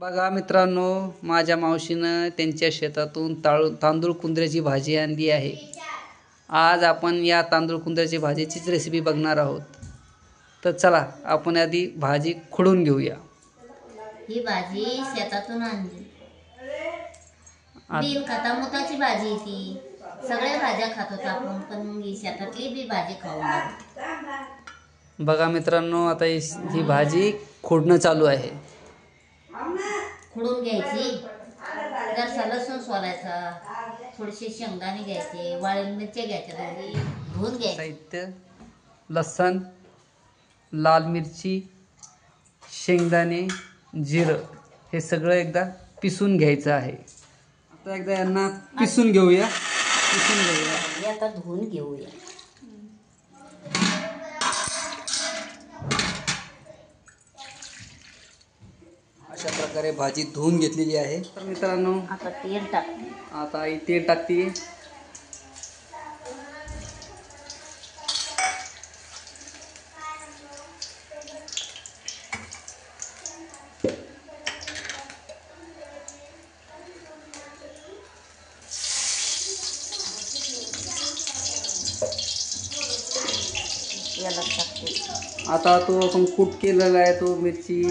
बघा मित्रांनो, माझ्या मावशीनं त्यांच्या शेतातून तांदूळ कुंद्र्याची भाजी आणली आहे। आज आपण या तांदूळ कुंद्र्याची भाजीचीच रेसिपी बघणार आहोत। तर चला आपण आधी भाजी खुडून घेऊया। ही भाजी शेतातून आणली। बिन खतामुताची भाजी ती। सगळ्या भाज्या खात होतो आपण, पण ही शेतातली बी भाजी खाऊन लागली। बघा मित्रांनो, आता ही भाजी खोडणं चालू आहे। खुडून घ्यायची, जरसा लसूण सोलायचा, थोडेसे शेंगदाणे घ्यायचे, वाळलेल्या मिरच्या घ्यायच्या, धुवून घ्यायचे। साहित्य: लसूण, लाल मिरची, शेंगदाणे, जिरं हे सगळं एकदा पिसून घ्यायचं आहे। आता एकदा यांना पिसून घेऊया। हे आता धुवून घेऊया। अशा प्रकारे भाजी धुवून घेतलेली आहे। तर मित्रांनो, आता तेल टाक। आता ही तेल टाकते। आता तो आपण कूट केलेला आहे, तो मिरची,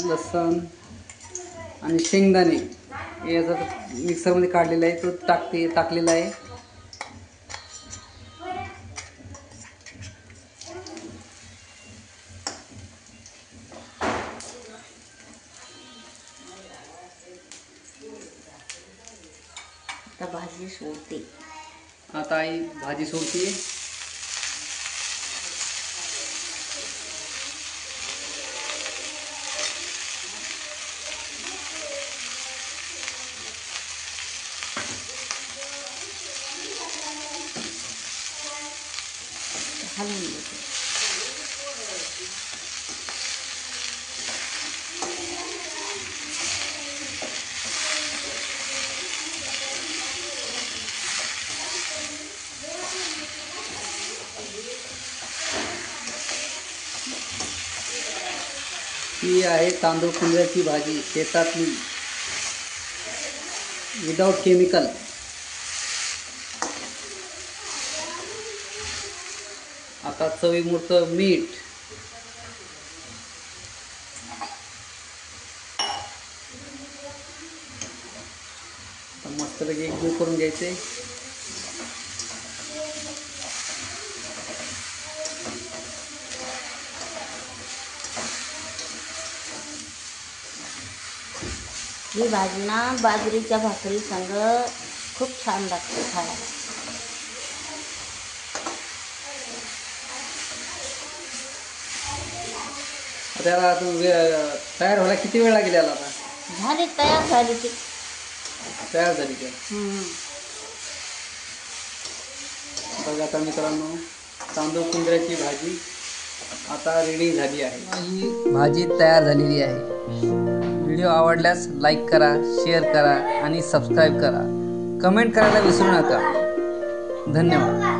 लसूण आणि शेंगदाणे याचा मिक्सरमध्ये काढलेला आहे, तो टाकलेला आहे। आता भाजी सोडते। आता ही भाजी सोडते। ही आहे तांदूळ कुंद्र्याची भाजी, शेतातली, विदाउट केमिकल। आता चवीपुरतं मीठ, मस्तपैकी एकजीव करून घ्यायचे। ही भाजी ना बाजरीच्या भाकरी संग खूप छान लागते खायला। त्याला तयार व्हायला किती वेळ लागेल याला? आता झाली, तयार झाली ती। तयार झाली का? बघा आता मित्रांनो, तांदूळ कुंद्र्याची भाजी आता रेडी झाली आहे। ही भाजी तयार झालेली आहे। व्हिडिओ आवडल्यास लाईक करा, शेअर करा आणि सबस्क्राईब करा। कमेंट करायला विसरू नका। धन्यवाद।